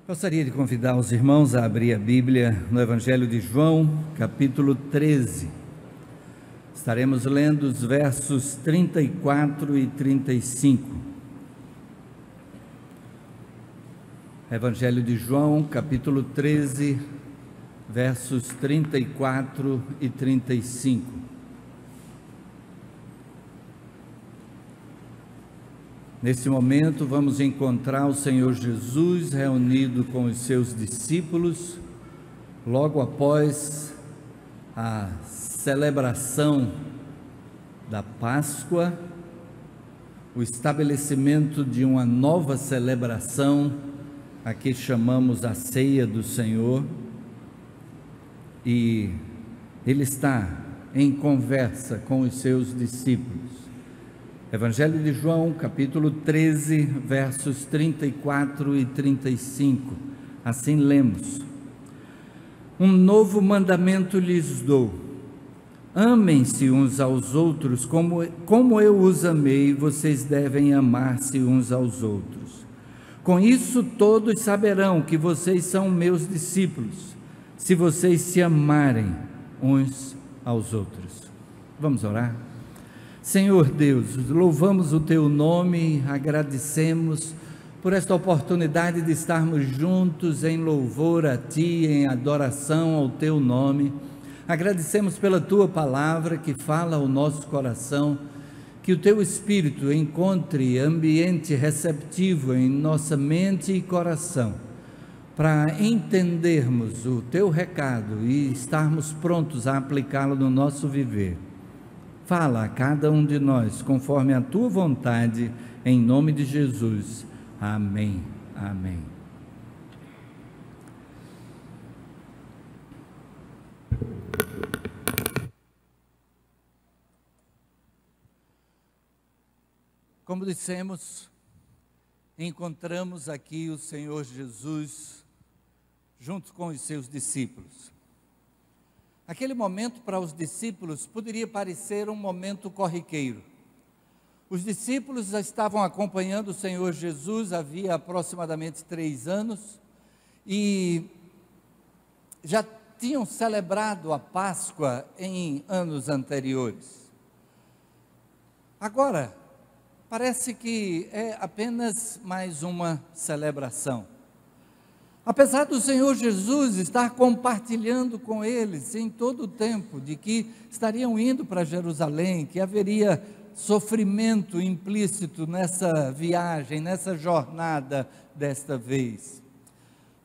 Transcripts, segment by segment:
Gostaria de convidar os irmãos a abrir a Bíblia no Evangelho de João, capítulo 13. Estaremos lendo os versos 34 e 35. Evangelho de João, capítulo 13, versos 34 e 35. Nesse momento, vamos encontrar o Senhor Jesus reunido com os seus discípulos, logo após a celebração da Páscoa, o estabelecimento de uma nova celebração, a que chamamos a Ceia do Senhor, e ele está em conversa com os seus discípulos. Evangelho de João, capítulo 13, versos 34 e 35, assim lemos: Um novo mandamento lhes dou, amem-se uns aos outros, como eu os amei, vocês devem amar-se uns aos outros. Com isso todos saberão que vocês são meus discípulos, se vocês se amarem uns aos outros. Vamos orar? Senhor Deus, louvamos o Teu nome, agradecemos por esta oportunidade de estarmos juntos em louvor a Ti, em adoração ao Teu nome. Agradecemos pela Tua palavra que fala ao nosso coração, que o Teu Espírito encontre ambiente receptivo em nossa mente e coração, para entendermos o Teu recado e estarmos prontos a aplicá-lo no nosso viver. Fala a cada um de nós, conforme a Tua vontade, em nome de Jesus. Amém. Amém. Como dissemos, encontramos aqui o Senhor Jesus junto com os seus discípulos. Aquele momento para os discípulos poderia parecer um momento corriqueiro. Os discípulos já estavam acompanhando o Senhor Jesus havia aproximadamente 3 anos e já tinham celebrado a Páscoa em anos anteriores. Agora, parece que é apenas mais uma celebração. Apesar do Senhor Jesus estar compartilhando com eles em todo o tempo de que estariam indo para Jerusalém, que haveria sofrimento implícito nessa viagem, nessa jornada desta vez.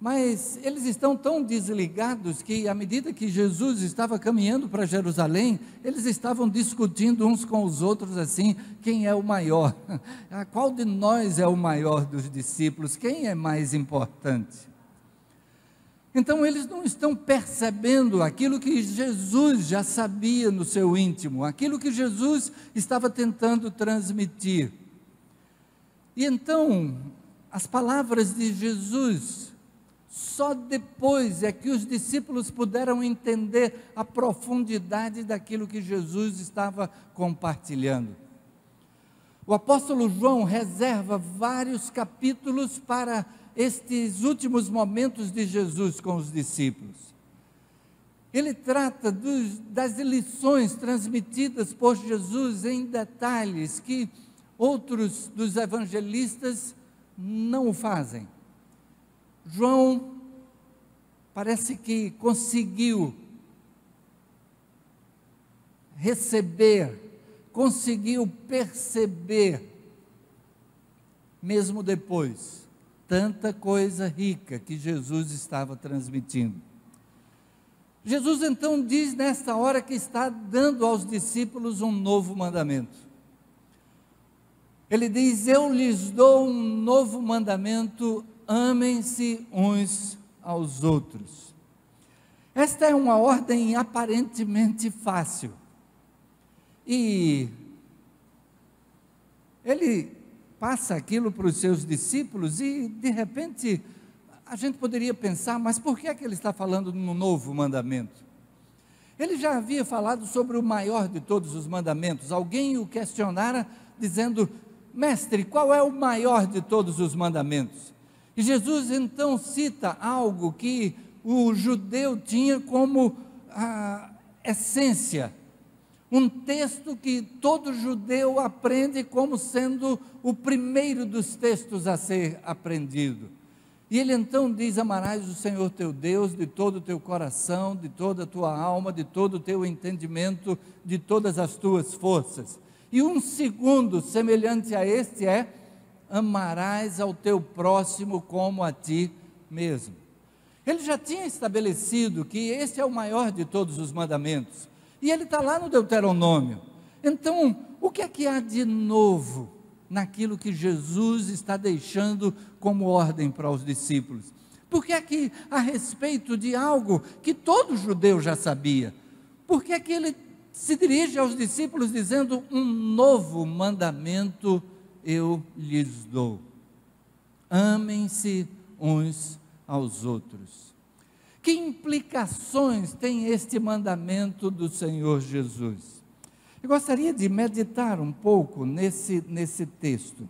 Mas eles estão tão desligados que, à medida que Jesus estava caminhando para Jerusalém, eles estavam discutindo uns com os outros assim: quem é o maior? Qual de nós é o maior dos discípulos? Quem é mais importante? Então eles não estão percebendo aquilo que Jesus já sabia no seu íntimo, aquilo que Jesus estava tentando transmitir. E então, as palavras de Jesus, só depois é que os discípulos puderam entender a profundidade daquilo que Jesus estava compartilhando. O apóstolo João reserva vários capítulos para estes últimos momentos de Jesus com os discípulos. Ele trata das lições transmitidas por Jesus em detalhes que outros dos evangelistas não o fazem. João parece que conseguiu receber, conseguiu perceber, mesmo depois, tanta coisa rica que Jesus estava transmitindo. Jesus então diz nesta hora que está dando aos discípulos um novo mandamento. Ele diz: eu lhes dou um novo mandamento, amem-se uns aos outros. Esta é uma ordem aparentemente fácil. E ele passa aquilo para os seus discípulos e, de repente, a gente poderia pensar: mas por que é que ele está falando no novo mandamento? Ele já havia falado sobre o maior de todos os mandamentos. Alguém o questionara dizendo: mestre, qual é o maior de todos os mandamentos? E Jesus então cita algo que o judeu tinha como a essência, um texto que todo judeu aprende como sendo o primeiro dos textos a ser aprendido. E ele então diz: amarás o Senhor teu Deus de todo o teu coração, de toda a tua alma, de todo o teu entendimento, de todas as tuas forças. E um segundo semelhante a este é: amarás ao teu próximo como a ti mesmo. Ele já tinha estabelecido que esse é o maior de todos os mandamentos, e ele está lá no Deuteronômio. Então, o que é que há de novo naquilo que Jesus está deixando como ordem para os discípulos? Por que é que, a respeito de algo que todo judeu já sabia, por que é que ele se dirige aos discípulos dizendo: um novo mandamento eu lhes dou, amem-se uns aos outros? Que implicações tem este mandamento do Senhor Jesus? Eu gostaria de meditar um pouco nesse texto,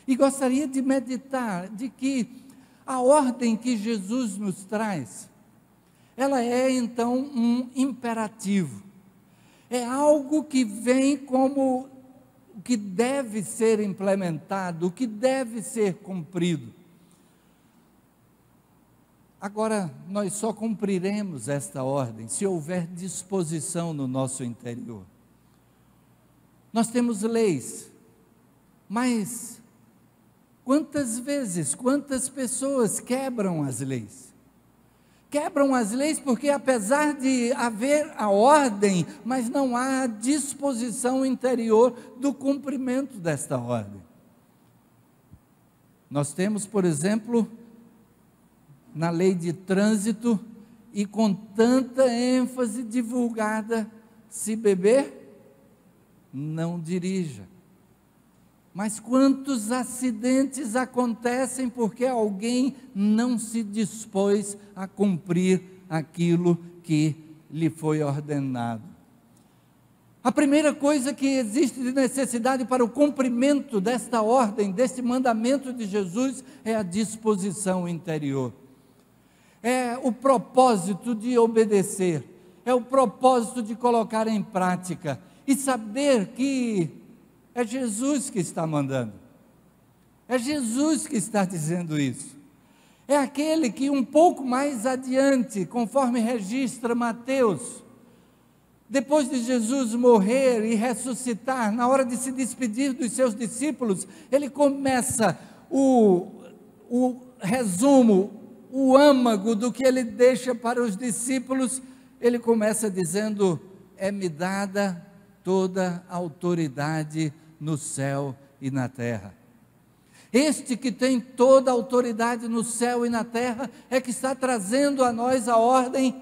e gostaria de meditar de que a ordem que Jesus nos traz, ela é então um imperativo, é algo que vem como o que deve ser implementado, o que deve ser cumprido. Agora, nós só cumpriremos esta ordem se houver disposição no nosso interior. Nós temos leis, mas quantas vezes, quantas pessoas quebram as leis? Quebram as leis porque, apesar de haver a ordem, mas não há disposição interior do cumprimento desta ordem. Nós temos, por exemplo, na lei de trânsito, e com tanta ênfase divulgada: se beber, não dirija. Mas quantos acidentes acontecem porque alguém não se dispôs a cumprir aquilo que lhe foi ordenado? A primeira coisa que existe de necessidade para o cumprimento desta ordem, deste mandamento de Jesus, é a disposição interior. É o propósito de obedecer, é o propósito de colocar em prática, e saber que é Jesus que está mandando, é Jesus que está dizendo isso. É aquele que um pouco mais adiante, conforme registra Mateus, depois de Jesus morrer e ressuscitar, na hora de se despedir dos seus discípulos, ele começa o resumo, o âmago do que ele deixa para os discípulos. Ele começa dizendo: é-me dada toda a autoridade no céu e na terra. Este que tem toda a autoridade no céu e na terra é que está trazendo a nós a ordem: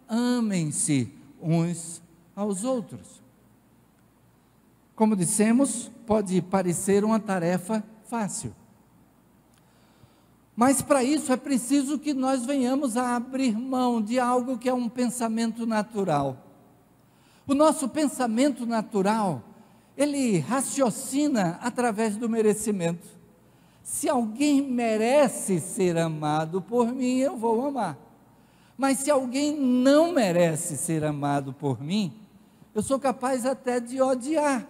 amem-se uns aos outros. Como dissemos, pode parecer uma tarefa fácil, mas para isso é preciso que nós venhamos a abrir mão de algo que é um pensamento natural. O nosso pensamento natural, ele raciocina através do merecimento. Se alguém merece ser amado por mim, eu vou amar. Mas se alguém não merece ser amado por mim, eu sou capaz até de odiar.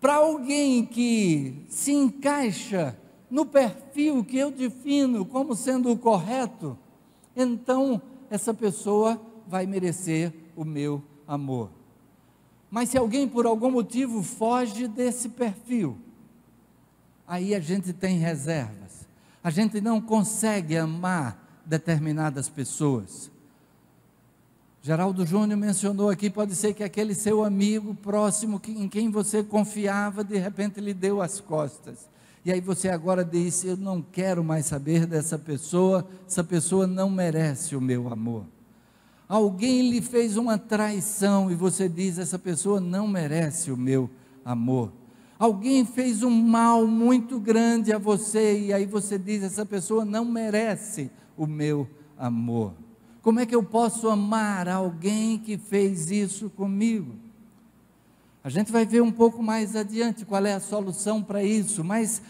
Para alguém que se encaixa no perfil que eu defino como sendo o correto, então essa pessoa vai merecer o meu amor. Mas se alguém por algum motivo foge desse perfil, aí a gente tem reservas, a gente não consegue amar determinadas pessoas. Geraldo Júnior mencionou aqui, pode ser que aquele seu amigo próximo, em quem você confiava, de repente lhe deu as costas, e aí você agora diz: eu não quero mais saber dessa pessoa, essa pessoa não merece o meu amor. Alguém lhe fez uma traição e você diz: essa pessoa não merece o meu amor. Alguém fez um mal muito grande a você e aí você diz: essa pessoa não merece o meu amor. Como é que eu posso amar alguém que fez isso comigo? A gente vai ver um pouco mais adiante qual é a solução para isso, mas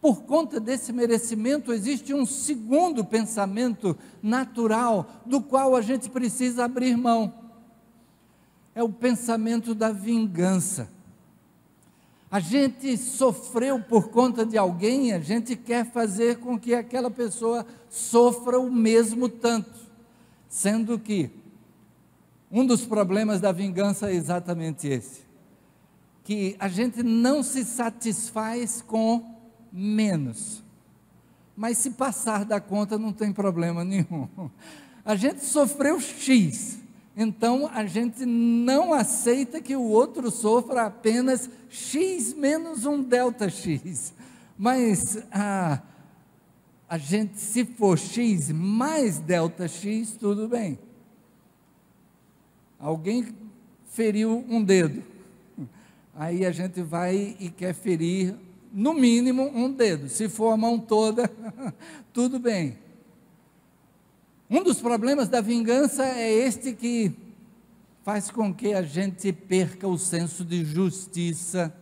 por conta desse merecimento, existe um segundo pensamento natural, do qual a gente precisa abrir mão. É o pensamento da vingança. A gente sofreu por conta de alguém, a gente quer fazer com que aquela pessoa sofra o mesmo tanto, sendo que um dos problemas da vingança é exatamente esse, que a gente não se satisfaz com menos, mas se passar da conta não tem problema nenhum. A gente sofreu X, então a gente não aceita que o outro sofra apenas X menos um delta X, mas a gente, se for X mais delta X, tudo bem. Alguém feriu um dedo, aí a gente vai e quer ferir no mínimo um dedo, se for a mão toda, tudo bem. Um dos problemas da vingança é este, que faz com que a gente perca o senso de justiça.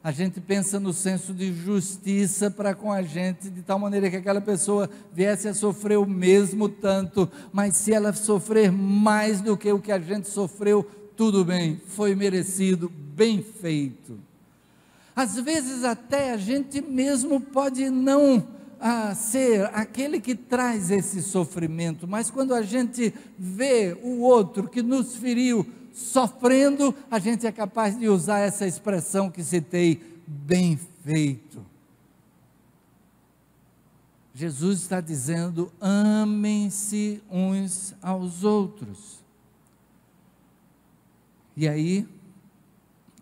A gente pensa no senso de justiça para com a gente, de tal maneira que aquela pessoa viesse a sofrer o mesmo tanto, mas se ela sofrer mais do que o que a gente sofreu, tudo bem, foi merecido, bem feito. Às vezes até a gente mesmo pode não ser aquele que traz esse sofrimento, mas quando a gente vê o outro que nos feriu sofrendo, a gente é capaz de usar essa expressão que citei, bem feito. Jesus está dizendo, amem-se uns aos outros. E aí,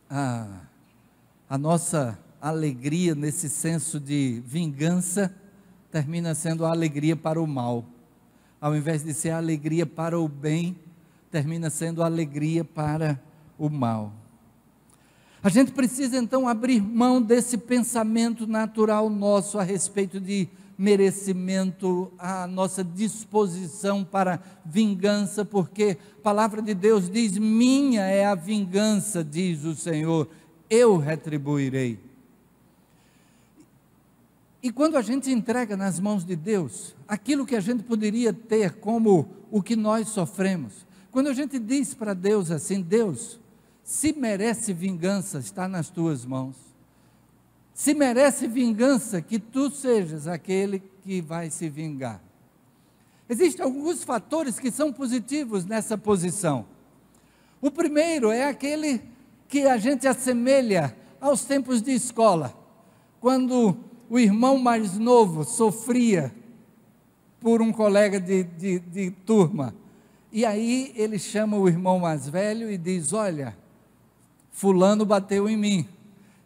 a nossa alegria nesse senso de vingança termina sendo a alegria para o mal. Ao invés de ser a alegria para o bem, termina sendo a alegria para o mal. A gente precisa então abrir mão desse pensamento natural nosso a respeito de merecimento, a nossa disposição para vingança, porque a palavra de Deus diz, minha é a vingança, diz o Senhor, eu retribuirei. E quando a gente entrega nas mãos de Deus, aquilo que a gente poderia ter como o que nós sofremos, quando a gente diz para Deus assim, Deus, se merece vingança, está nas tuas mãos. Se merece vingança, que tu sejas aquele que vai se vingar. Existem alguns fatores que são positivos nessa posição. O primeiro é aquele que a gente assemelha aos tempos de escola, quando o irmão mais novo sofria por um colega de turma, e aí ele chama o irmão mais velho e diz, olha, fulano bateu em mim,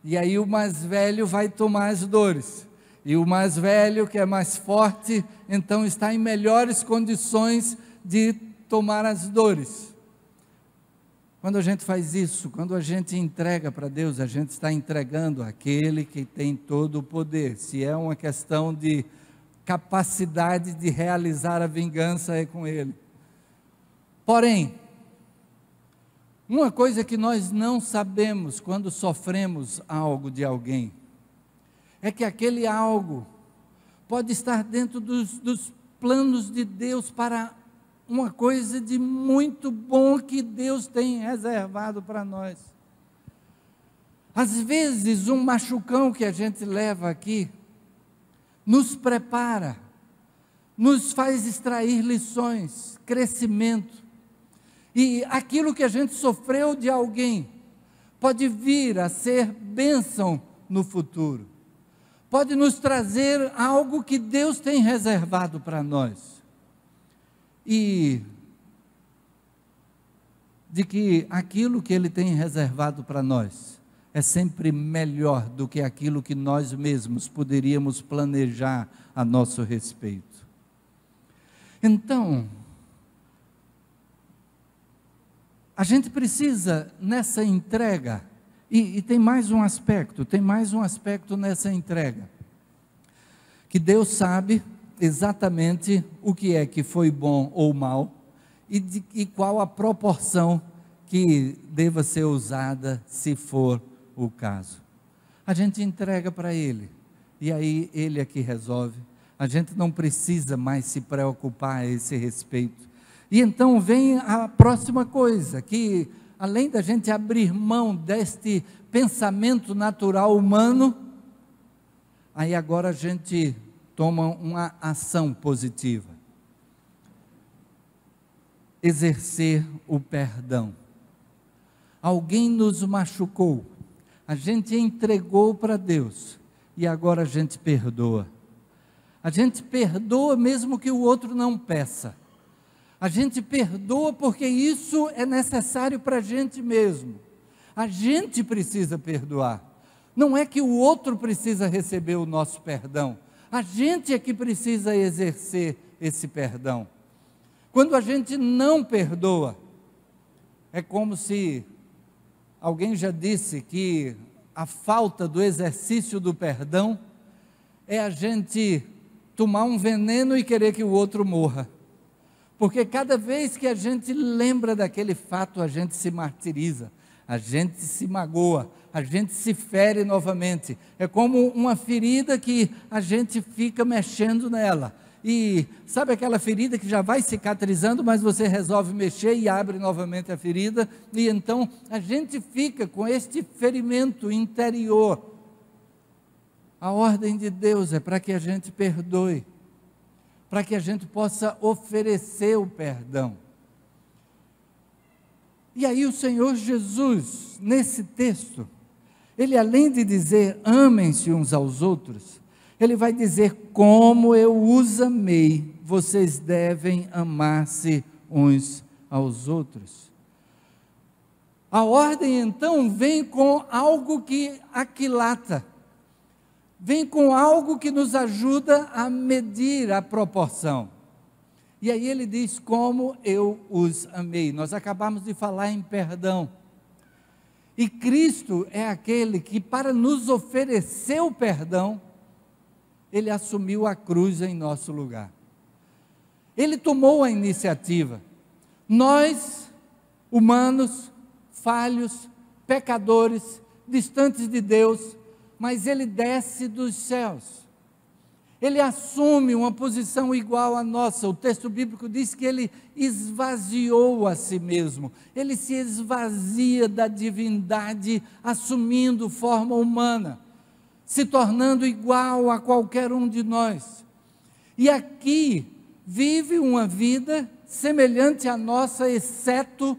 e aí o mais velho vai tomar as dores, e o mais velho, que é mais forte, então está em melhores condições de tomar as dores. Quando a gente faz isso, quando a gente entrega para Deus, a gente está entregando àquele que tem todo o poder. Se é uma questão de capacidade de realizar a vingança, é com Ele. Porém, uma coisa que nós não sabemos quando sofremos algo de alguém, é que aquele algo pode estar dentro dos planos de Deus para uma coisa de muito bom que Deus tem reservado para nós. Às vezes, um machucão que a gente leva aqui, nos prepara, nos faz extrair lições, crescimento, e aquilo que a gente sofreu de alguém, pode vir a ser bênção no futuro, pode nos trazer algo que Deus tem reservado para nós. E de que aquilo que Ele tem reservado para nós é sempre melhor do que aquilo que nós mesmos poderíamos planejar a nosso respeito. Então, a gente precisa nessa entrega, e tem mais um aspecto nessa entrega, que Deus sabe exatamente o que é que foi bom ou mal, e qual a proporção que deva ser usada, se for o caso. A gente entrega para Ele, e aí Ele é que resolve. A gente não precisa mais se preocupar a esse respeito. E então vem a próxima coisa, que além da gente abrir mão deste pensamento natural humano, aí agora a gente toma uma ação positiva. Exercer o perdão. Alguém nos machucou, a gente entregou para Deus, e agora a gente perdoa. A gente perdoa mesmo que o outro não peça. A gente perdoa porque isso é necessário para a gente mesmo. A gente precisa perdoar. Não é que o outro precisa receber o nosso perdão. A gente é que precisa exercer esse perdão. Quando a gente não perdoa, é como se alguém já disse que a falta do exercício do perdão é a gente tomar um veneno e querer que o outro morra. Porque cada vez que a gente lembra daquele fato, a gente se martiriza, a gente se magoa, a gente se fere novamente. É como uma ferida que a gente fica mexendo nela. E sabe aquela ferida que já vai cicatrizando, mas você resolve mexer e abre novamente a ferida, e então a gente fica com este ferimento interior. A ordem de Deus é para que a gente perdoe, para que a gente possa oferecer o perdão. E aí o Senhor Jesus, nesse texto, ele além de dizer amem-se uns aos outros, ele vai dizer como eu os amei, vocês devem amar-se uns aos outros. A ordem então vem com algo que aquilata, vem com algo que nos ajuda a medir a proporção. E aí ele diz como eu os amei. Nós acabamos de falar em perdão. E Cristo é aquele que, para nos oferecer o perdão, ele assumiu a cruz em nosso lugar. Ele tomou a iniciativa. Nós, humanos, falhos, pecadores, distantes de Deus, mas ele desce dos céus. Ele assume uma posição igual à nossa. O texto bíblico diz que ele esvaziou a si mesmo. Ele se esvazia da divindade, assumindo forma humana, se tornando igual a qualquer um de nós. E aqui vive uma vida semelhante à nossa, exceto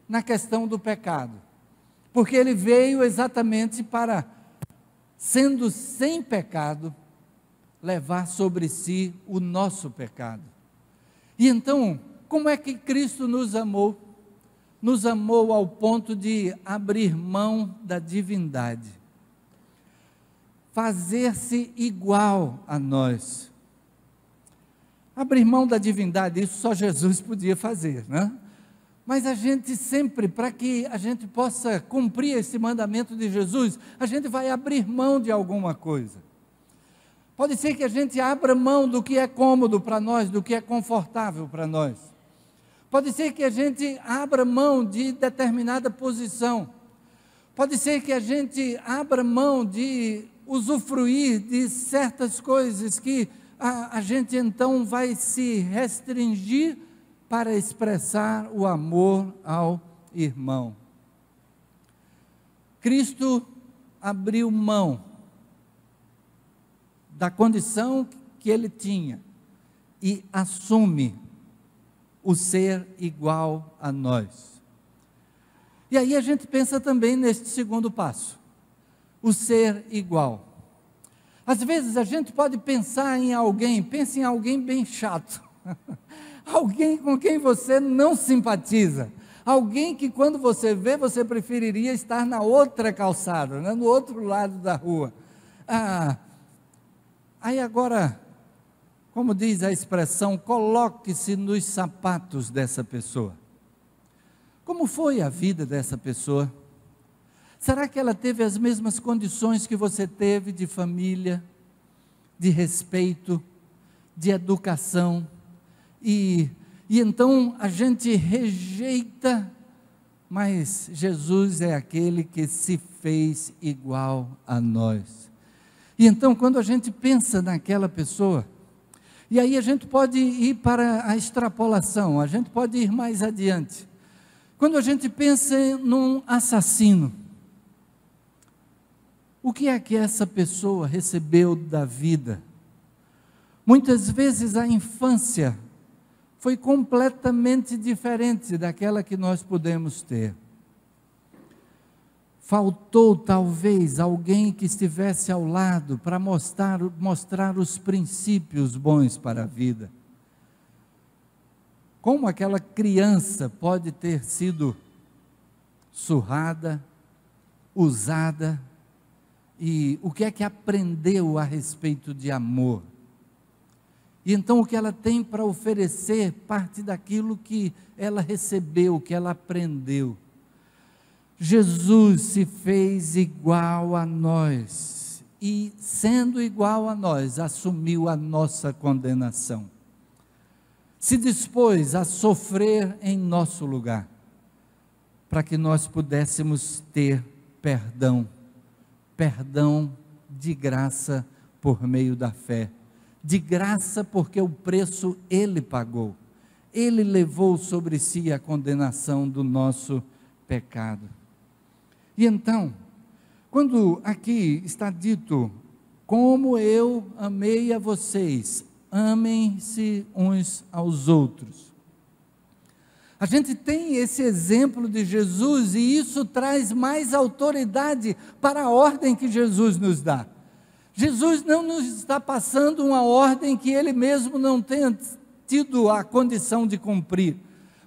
na questão do pecado. Porque ele veio exatamente para, sendo sem pecado, levar sobre si o nosso pecado. E então, como é que Cristo nos amou? Nos amou ao ponto de abrir mão da divindade, fazer-se igual a nós. Abrir mão da divindade, isso só Jesus podia fazer, né? Mas a gente sempre, para que a gente possa cumprir esse mandamento de Jesus, a gente vai abrir mão de alguma coisa. Pode ser que a gente abra mão do que é cômodo para nós, do que é confortável para nós. Pode ser que a gente abra mão de determinada posição. Pode ser que a gente abra mão de usufruir de certas coisas que a gente então vai se restringir para expressar o amor ao irmão. Cristo abriu mão da condição que ele tinha e assume o ser igual a nós. E aí a gente pensa também neste segundo passo, o ser igual. Às vezes a gente pode pensar em alguém, pense em alguém bem chato, alguém com quem você não simpatiza, alguém que quando você vê, você preferiria estar na outra calçada, né? No outro lado da rua. Aí agora, como diz a expressão, coloque-se nos sapatos dessa pessoa. Como foi a vida dessa pessoa? Será que ela teve as mesmas condições que você teve de família, de respeito, de educação? E então a gente rejeita, mas Jesus é aquele que se fez igual a nós. E então, quando a gente pensa naquela pessoa, e aí a gente pode ir para a extrapolação, a gente pode ir mais adiante. Quando a gente pensa num assassino, o que é que essa pessoa recebeu da vida? Muitas vezes a infância foi completamente diferente daquela que nós podemos ter. Faltou talvez alguém que estivesse ao lado para mostrar os princípios bons para a vida. Como aquela criança pode ter sido surrada, usada, e o que é que aprendeu a respeito de amor? E então o que ela tem para oferecer parte daquilo que ela recebeu, que ela aprendeu. Jesus se fez igual a nós, e sendo igual a nós, assumiu a nossa condenação. Se dispôs a sofrer em nosso lugar, para que nós pudéssemos ter perdão de graça por meio da fé, de graça porque o preço Ele pagou, Ele levou sobre si a condenação do nosso pecado. E então, quando aqui está dito, como eu amei a vocês, amem-se uns aos outros. A gente tem esse exemplo de Jesus e isso traz mais autoridade para a ordem que Jesus nos dá. Jesus não nos está passando uma ordem que Ele mesmo não tenha tido a condição de cumprir.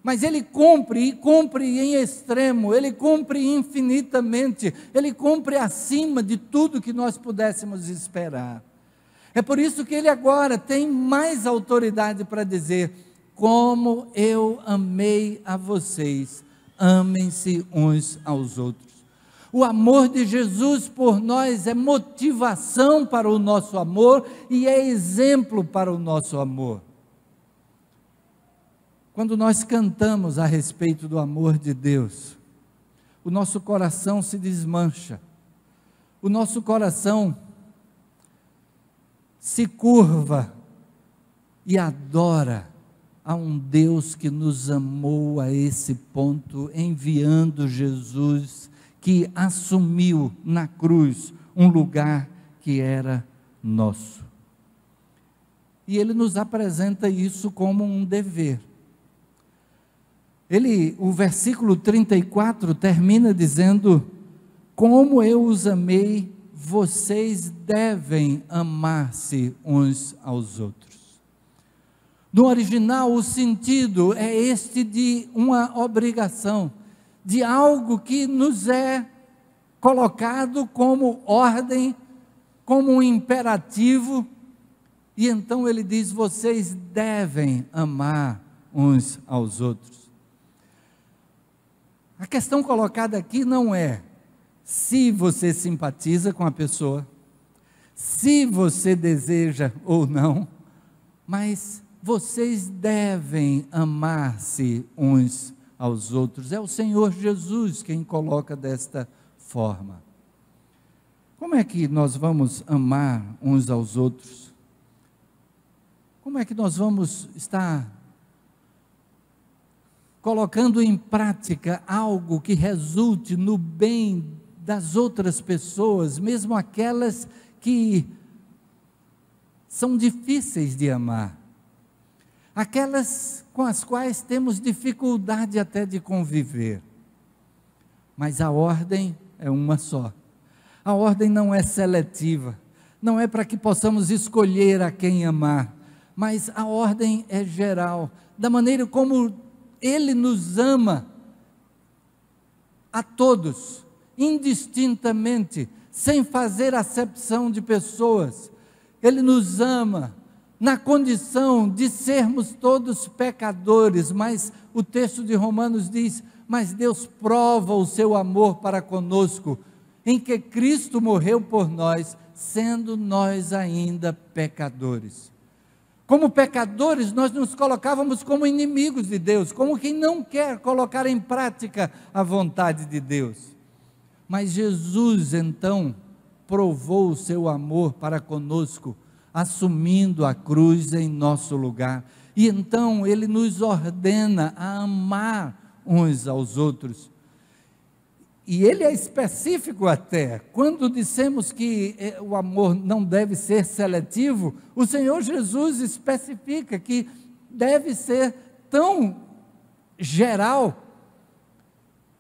Mas Ele cumpre, e cumpre em extremo, Ele cumpre infinitamente, Ele cumpre acima de tudo que nós pudéssemos esperar. É por isso que Ele agora tem mais autoridade para dizer, como eu amei a vocês, amem-se uns aos outros. O amor de Jesus por nós é motivação para o nosso amor e é exemplo para o nosso amor. Quando nós cantamos a respeito do amor de Deus, o nosso coração se desmancha, o nosso coração se curva e adora a um Deus que nos amou a esse ponto, enviando Jesus, que assumiu na cruz um lugar que era nosso. E Ele nos apresenta isso como um dever. O versículo 34 termina dizendo, como eu os amei, vocês devem amar-se uns aos outros. No original, o sentido é este de uma obrigação, de algo que nos é colocado como ordem, como um imperativo, e então ele diz, vocês devem amar uns aos outros. A questão colocada aqui não é se você simpatiza com a pessoa, se você deseja ou não, mas vocês devem amar-se uns aos outros. É o Senhor Jesus quem coloca desta forma. Como é que nós vamos amar uns aos outros? Como é que nós vamos estar colocando em prática algo que resulte no bem das outras pessoas, mesmo aquelas que são difíceis de amar, aquelas com as quais temos dificuldade até de conviver, mas a ordem é uma só, a ordem não é seletiva, não é para que possamos escolher a quem amar, mas a ordem é geral, da maneira como Ele nos ama a todos, indistintamente, sem fazer acepção de pessoas. Ele nos ama na condição de sermos todos pecadores, mas o texto de Romanos diz, mas Deus prova o seu amor para conosco, em que Cristo morreu por nós, sendo nós ainda pecadores. Como pecadores, nós nos colocávamos como inimigos de Deus, como quem não quer colocar em prática a vontade de Deus. Mas Jesus, então, provou o seu amor para conosco, assumindo a cruz em nosso lugar. E então Ele nos ordena a amar uns aos outros. E Ele é específico até, quando dissemos que o amor não deve ser seletivo, o Senhor Jesus especifica que deve ser tão geral,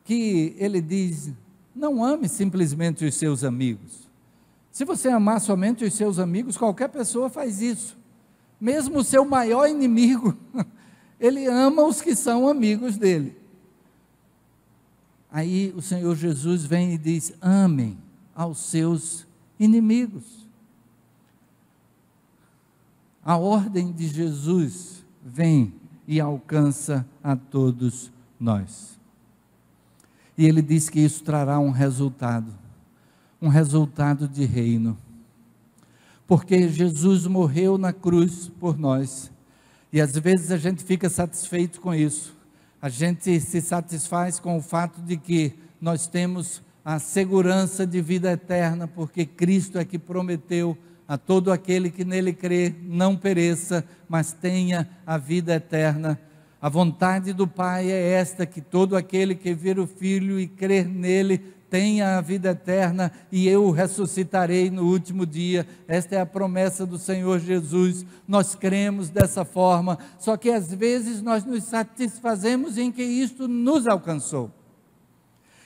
que Ele diz: não ame simplesmente os seus amigos. Se você amar somente os seus amigos, qualquer pessoa faz isso. Mesmo o seu maior inimigo, ele ama os que são amigos dele. Aí o Senhor Jesus vem e diz: amem aos seus inimigos. A ordem de Jesus vem e alcança a todos nós. E Ele diz que isso trará um resultado de reino. Porque Jesus morreu na cruz por nós. E às vezes a gente fica satisfeito com isso. A gente se satisfaz com o fato de que nós temos a segurança de vida eterna, porque Cristo é que prometeu a todo aquele que nele crê, não pereça, mas tenha a vida eterna. A vontade do Pai é esta, que todo aquele que vir o Filho e crer nele, tenha a vida eterna, e eu o ressuscitarei no último dia. Esta é a promessa do Senhor Jesus. Nós cremos dessa forma, só que às vezes nós nos satisfazemos em que isto nos alcançou.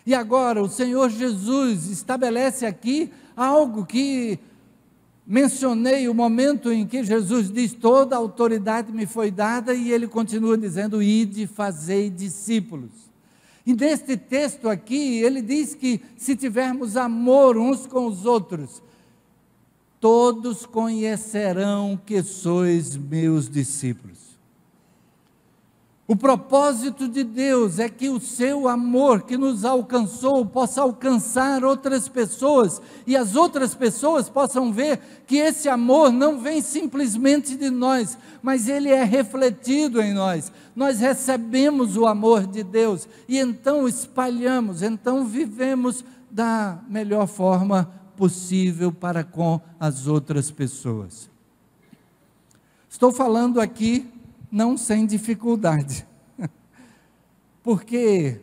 E agora o Senhor Jesus estabelece aqui algo que mencionei, o momento em que Jesus diz: toda a autoridade me foi dada, e Ele continua dizendo: ide, fazei discípulos. E neste texto aqui, Ele diz que se tivermos amor uns com os outros, todos conhecerão que sois meus discípulos. O propósito de Deus é que o seu amor que nos alcançou possa alcançar outras pessoas, e as outras pessoas possam ver que esse amor não vem simplesmente de nós, mas ele é refletido em nós. Nós recebemos o amor de Deus e então espalhamos, então vivemos da melhor forma possível para com as outras pessoas. Estou falando aqui não sem dificuldade, porque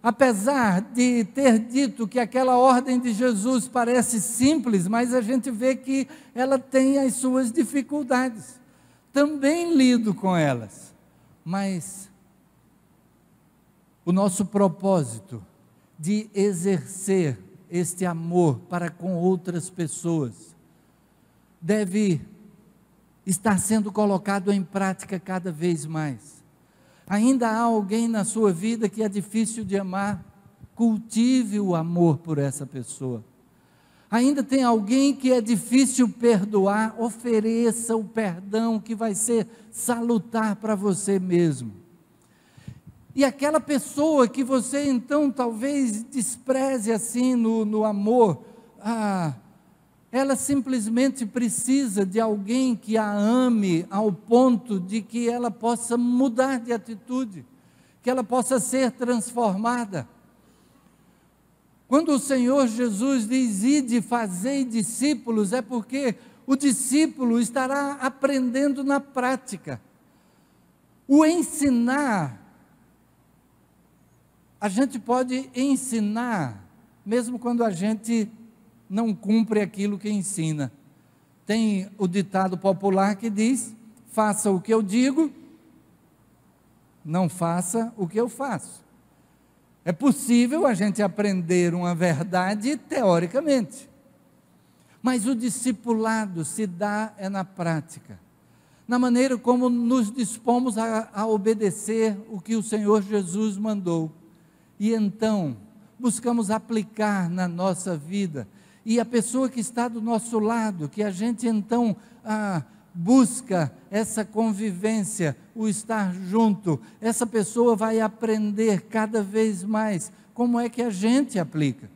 apesar de ter dito que aquela ordem de Jesus parece simples, mas a gente vê que ela tem as suas dificuldades. Também lido com elas, mas o nosso propósito de exercer este amor para com outras pessoas deve estar sendo colocado em prática cada vez mais. Ainda há alguém na sua vida que é difícil de amar? Cultive o amor por essa pessoa. Ainda tem alguém que é difícil perdoar? Ofereça o perdão que vai ser salutar para você mesmo. E aquela pessoa que você então talvez despreze assim no amor, ela simplesmente precisa de alguém que a ame ao ponto de que ela possa mudar de atitude, que ela possa ser transformada. Quando o Senhor Jesus diz: ide, fazei discípulos, é porque o discípulo estará aprendendo na prática. O ensinar, a gente pode ensinar, mesmo quando a gente não cumpre aquilo que ensina. Tem o ditado popular que diz: faça o que eu digo, não faça o que eu faço. É possível a gente aprender uma verdade teoricamente, mas o discipulado se dá na prática, na maneira como nos dispomos a obedecer o que o Senhor Jesus mandou, e então buscamos aplicar na nossa vida. E a pessoa que está do nosso lado, que a gente então busca essa convivência, o estar junto, essa pessoa vai aprender cada vez mais como é que a gente aplica.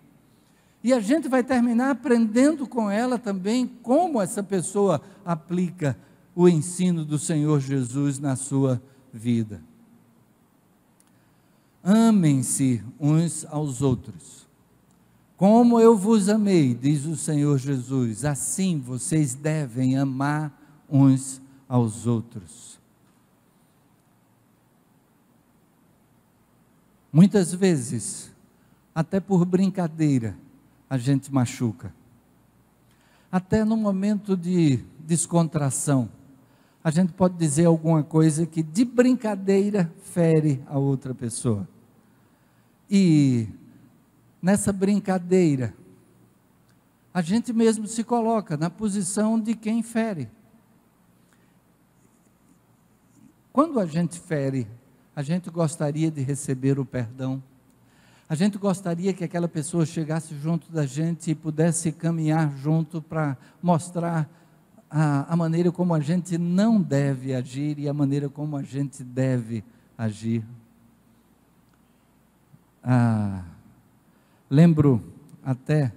E a gente vai terminar aprendendo com ela também como essa pessoa aplica o ensino do Senhor Jesus na sua vida. Amem-se uns aos outros. Como eu vos amei, diz o Senhor Jesus, assim vocês devem amar uns aos outros. Muitas vezes, até por brincadeira, a gente machuca. Até no momento de descontração, a gente pode dizer alguma coisa que de brincadeira fere a outra pessoa. E nessa brincadeira, a gente mesmo se coloca na posição de quem fere. Quando a gente fere, a gente gostaria de receber o perdão. A gente gostaria que aquela pessoa chegasse junto da gente e pudesse caminhar junto para mostrar a maneira como a gente não deve agir e a maneira como a gente deve agir. Lembro até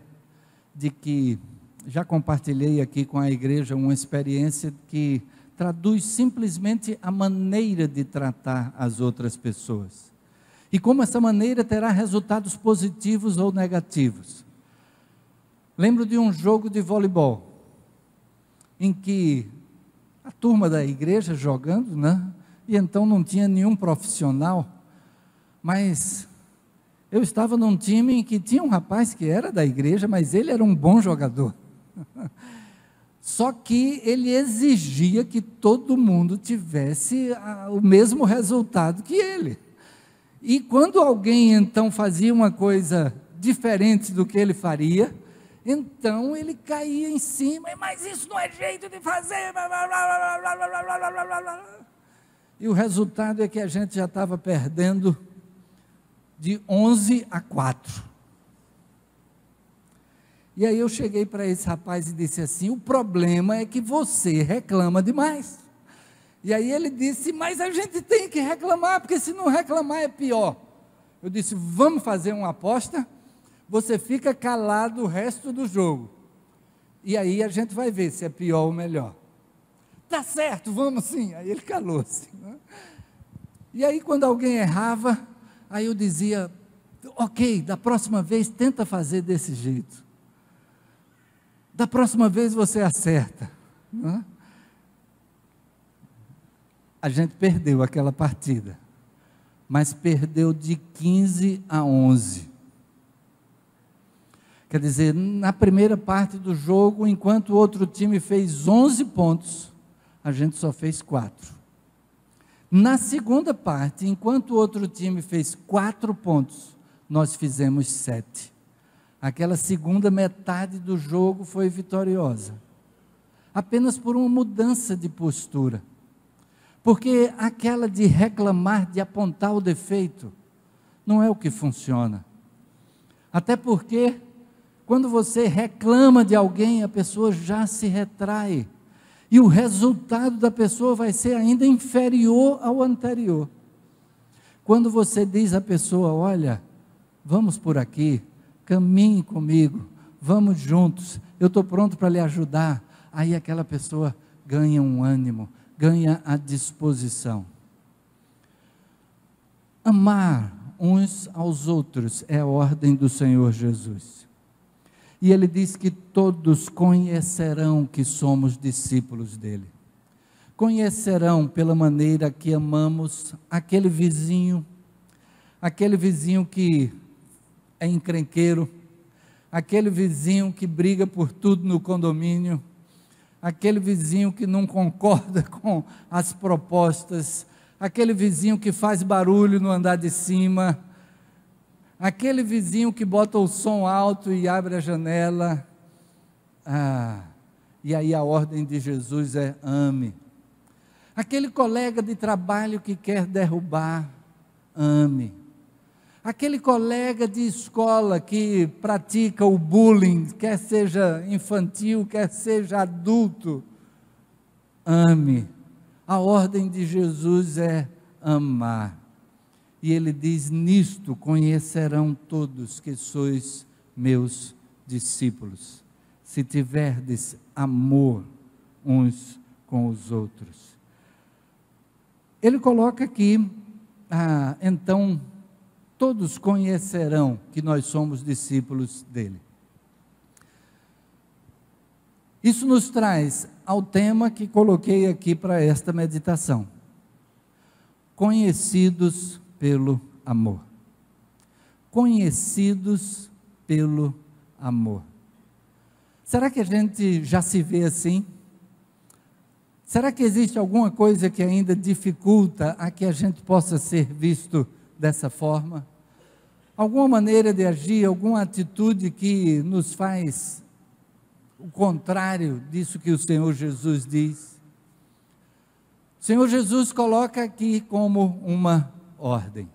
de que já compartilhei aqui com a igreja uma experiência que traduz simplesmente a maneira de tratar as outras pessoas. E como essa maneira terá resultados positivos ou negativos. Lembro de um jogo de voleibol, em que a turma da igreja jogando, né? E então não tinha nenhum profissional, mas eu estava num time em que tinha um rapaz que era da igreja, mas ele era um bom jogador. Só que ele exigia que todo mundo tivesse o mesmo resultado que ele. E quando alguém então fazia uma coisa diferente do que ele faria, então ele caía em cima, mas isso não é jeito de fazer. E o resultado é que a gente já estava perdendo de 11-4. E aí eu cheguei para esse rapaz e disse assim: o problema é que você reclama demais. E aí ele disse: mas a gente tem que reclamar, porque se não reclamar é pior. Eu disse: vamos fazer uma aposta, você fica calado o resto do jogo, e aí a gente vai ver se é pior ou melhor. Tá certo, vamos sim. Aí ele calou-se, né? E aí quando alguém errava, aí eu dizia: ok, da próxima vez tenta fazer desse jeito. Da próxima vez você acerta, né? A gente perdeu aquela partida, mas perdeu de 15-11. Quer dizer, na primeira parte do jogo, enquanto o outro time fez 11 pontos, a gente só fez 4. Na segunda parte, enquanto o outro time fez 4 pontos, nós fizemos 7. Aquela segunda metade do jogo foi vitoriosa, apenas por uma mudança de postura. Porque aquela de reclamar, de apontar o defeito, não é o que funciona. Até porque, quando você reclama de alguém, a pessoa já se retrai. E o resultado da pessoa vai ser ainda inferior ao anterior. Quando você diz à pessoa: olha, vamos por aqui, caminhe comigo, vamos juntos, eu estou pronto para lhe ajudar. Aí aquela pessoa ganha um ânimo, ganha a disposição. Amar uns aos outros é a ordem do Senhor Jesus. E ele diz que todos conhecerão que somos discípulos dele. Conhecerão pela maneira que amamos aquele vizinho que é encrenqueiro, aquele vizinho que briga por tudo no condomínio, aquele vizinho que não concorda com as propostas, aquele vizinho que faz barulho no andar de cima, aquele vizinho que bota o som alto e abre a janela. E aí a ordem de Jesus é: ame. Aquele colega de trabalho que quer derrubar, ame. Aquele colega de escola que pratica o bullying, quer seja infantil, quer seja adulto, ame. A ordem de Jesus é amar. E ele diz: nisto conhecerão todos que sois meus discípulos, se tiverdes amor uns com os outros. Ele coloca aqui, então, todos conhecerão que nós somos discípulos dele. Isso nos traz ao tema que coloquei aqui para esta meditação: conhecidos pelo amor. Conhecidos pelo amor. Será que a gente já se vê assim? Será que existe alguma coisa que ainda dificulta a que a gente possa ser visto dessa forma? Alguma maneira de agir, alguma atitude que nos faz o contrário disso que o Senhor Jesus diz? O Senhor Jesus coloca aqui como uma ordem: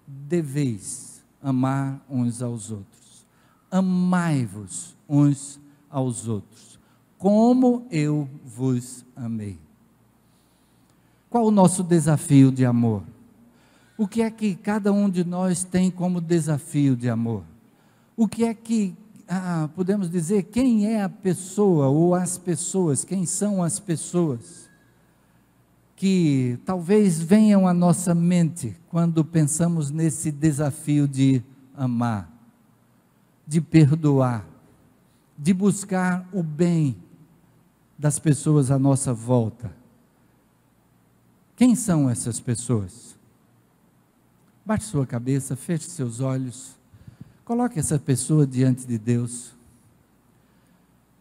deveis amar uns aos outros. Amai-vos uns aos outros, como eu vos amei. Qual o nosso desafio de amor? O que é que cada um de nós tem como desafio de amor? O que é que, podemos dizer, quem é a pessoa ou as pessoas, quem são as pessoas que talvez venham à nossa mente quando pensamos nesse desafio de amar, de perdoar, de buscar o bem das pessoas à nossa volta? Quem são essas pessoas? Baixe sua cabeça, feche seus olhos, coloque essa pessoa diante de Deus.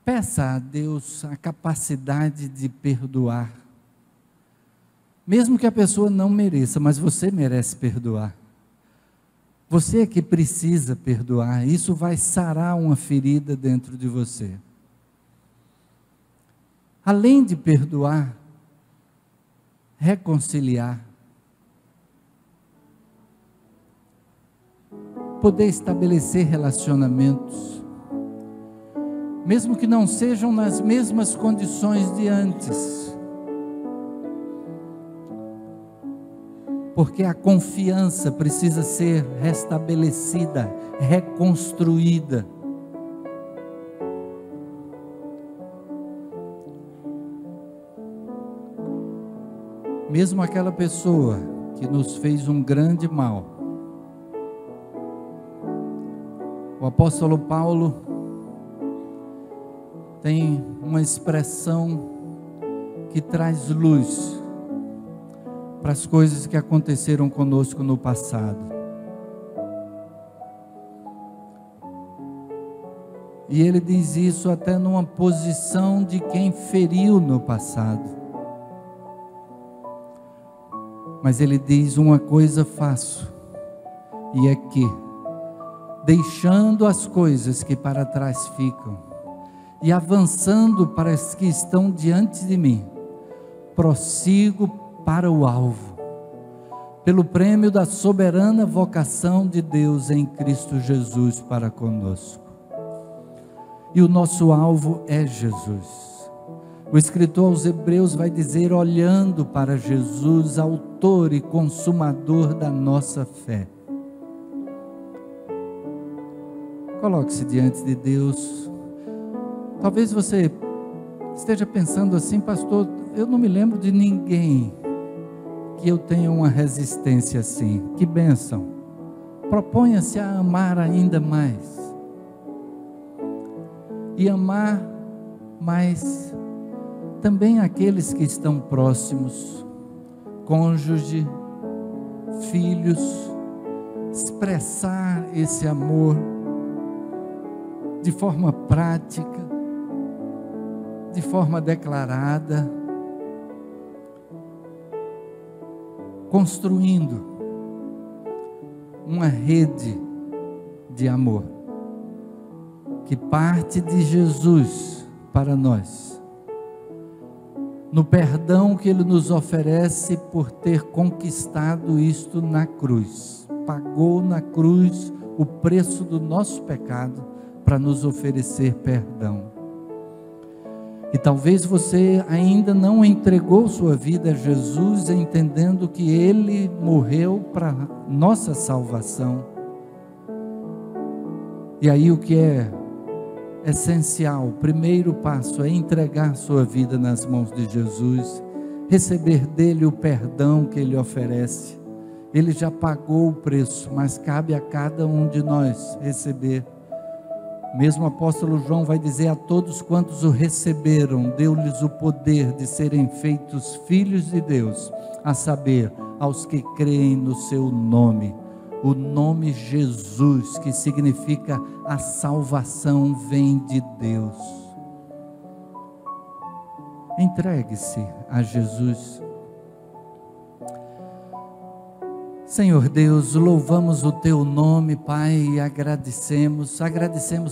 Peça a Deus a capacidade de perdoar, mesmo que a pessoa não mereça, mas você merece perdoar. Você é que precisa perdoar, isso vai sarar uma ferida dentro de você. Além de perdoar, reconciliar, poder estabelecer relacionamentos, mesmo que não sejam nas mesmas condições de antes, porque a confiança precisa ser restabelecida, reconstruída. Mesmo aquela pessoa que nos fez um grande mal. O apóstolo Paulo tem uma expressão que traz luz para as coisas que aconteceram conosco no passado. E ele diz isso até numa posição de quem feriu no passado. Mas ele diz: uma coisa faço, e é que, deixando as coisas que para trás ficam, e avançando para as que estão diante de mim, prossigo para o alvo, pelo prêmio da soberana vocação de Deus em Cristo Jesus para conosco. E o nosso alvo é Jesus. O escritor aos Hebreus vai dizer: olhando para Jesus, autor e consumador da nossa fé. Coloque-se diante de Deus. Talvez você esteja pensando assim: pastor, eu não me lembro de ninguém que eu tenha uma resistência assim. Que bênção! Proponha-se a amar ainda mais. E amar mais também aqueles que estão próximos, cônjuge, filhos, expressar esse amor de forma prática, de forma declarada, construindo uma rede de amor que parte de Jesus para nós, no perdão que Ele nos oferece por ter conquistado isto na cruz. Pagou na cruz o preço do nosso pecado para nos oferecer perdão. E talvez você ainda não entregou sua vida a Jesus, entendendo que Ele morreu para nossa salvação. E aí o que é essencial, o primeiro passo é entregar sua vida nas mãos de Jesus, receber dele o perdão que Ele oferece Ele já pagou o preço, mas cabe a cada um de nós receber. Mesmo o apóstolo João vai dizer: a todos quantos o receberam, deu-lhes o poder de serem feitos filhos de Deus, a saber, aos que creem no seu nome. O nome Jesus, que significa a salvação, vem de Deus. Entregue-se a Jesus. Senhor Deus, louvamos o Teu nome, Pai, e agradecemos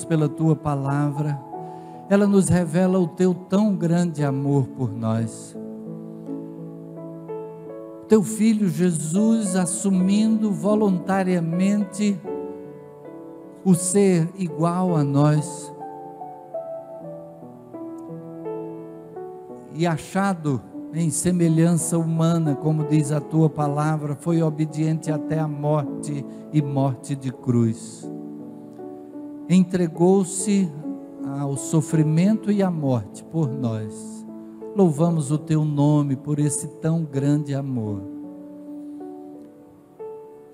pela Tua palavra. Ela nos revela o Teu tão grande amor por nós. Teu Filho Jesus assumindo voluntariamente o ser igual a nós, e achado em semelhança humana, como diz a Tua palavra, foi obediente até a morte e morte de cruz. Entregou-se ao sofrimento e à morte por nós. Louvamos o Teu nome por esse tão grande amor.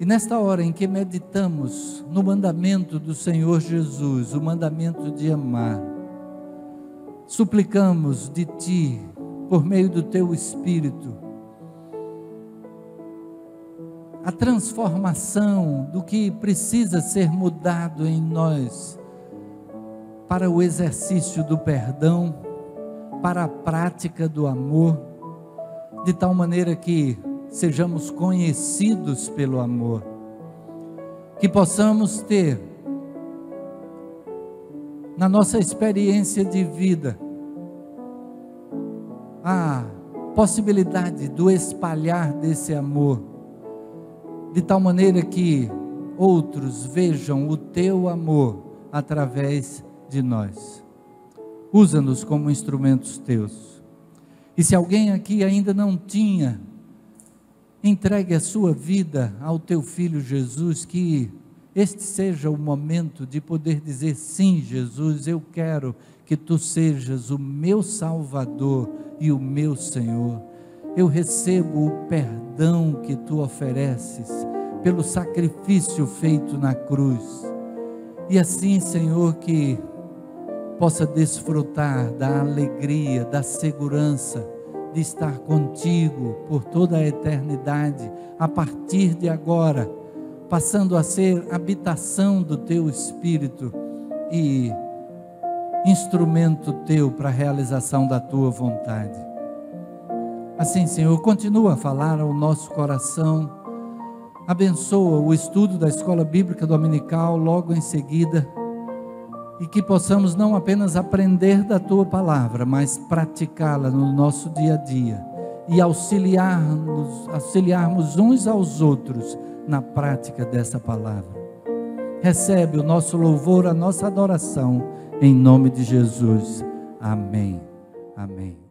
E nesta hora em que meditamos no mandamento do Senhor Jesus, o mandamento de amar, suplicamos de Ti, por meio do Teu Espírito, a transformação do que precisa ser mudado em nós, para o exercício do perdão, para a prática do amor, de tal maneira que sejamos conhecidos pelo amor, que possamos ter, na nossa experiência de vida, a possibilidade do espalhar desse amor, de tal maneira que outros vejam o Teu amor através de nós. Usa-nos como instrumentos Teus. E se alguém aqui ainda não tinha entregue a sua vida ao Teu Filho Jesus, que este seja o momento de poder dizer: sim, Jesus, eu quero que Tu sejas o meu Salvador e o meu Senhor. Eu recebo o perdão que Tu ofereces pelo sacrifício feito na cruz. E assim, Senhor, que possa desfrutar da alegria, da segurança de estar contigo por toda a eternidade, a partir de agora, passando a ser habitação do Teu Espírito e instrumento Teu para a realização da Tua vontade. Assim, Senhor, continua a falar ao nosso coração, abençoa o estudo da Escola Bíblica Dominical logo em seguida, e que possamos não apenas aprender da Tua palavra, mas praticá-la no nosso dia a dia, e auxiliarmos uns aos outros na prática dessa palavra. Recebe o nosso louvor, a nossa adoração, em nome de Jesus. Amém. Amém.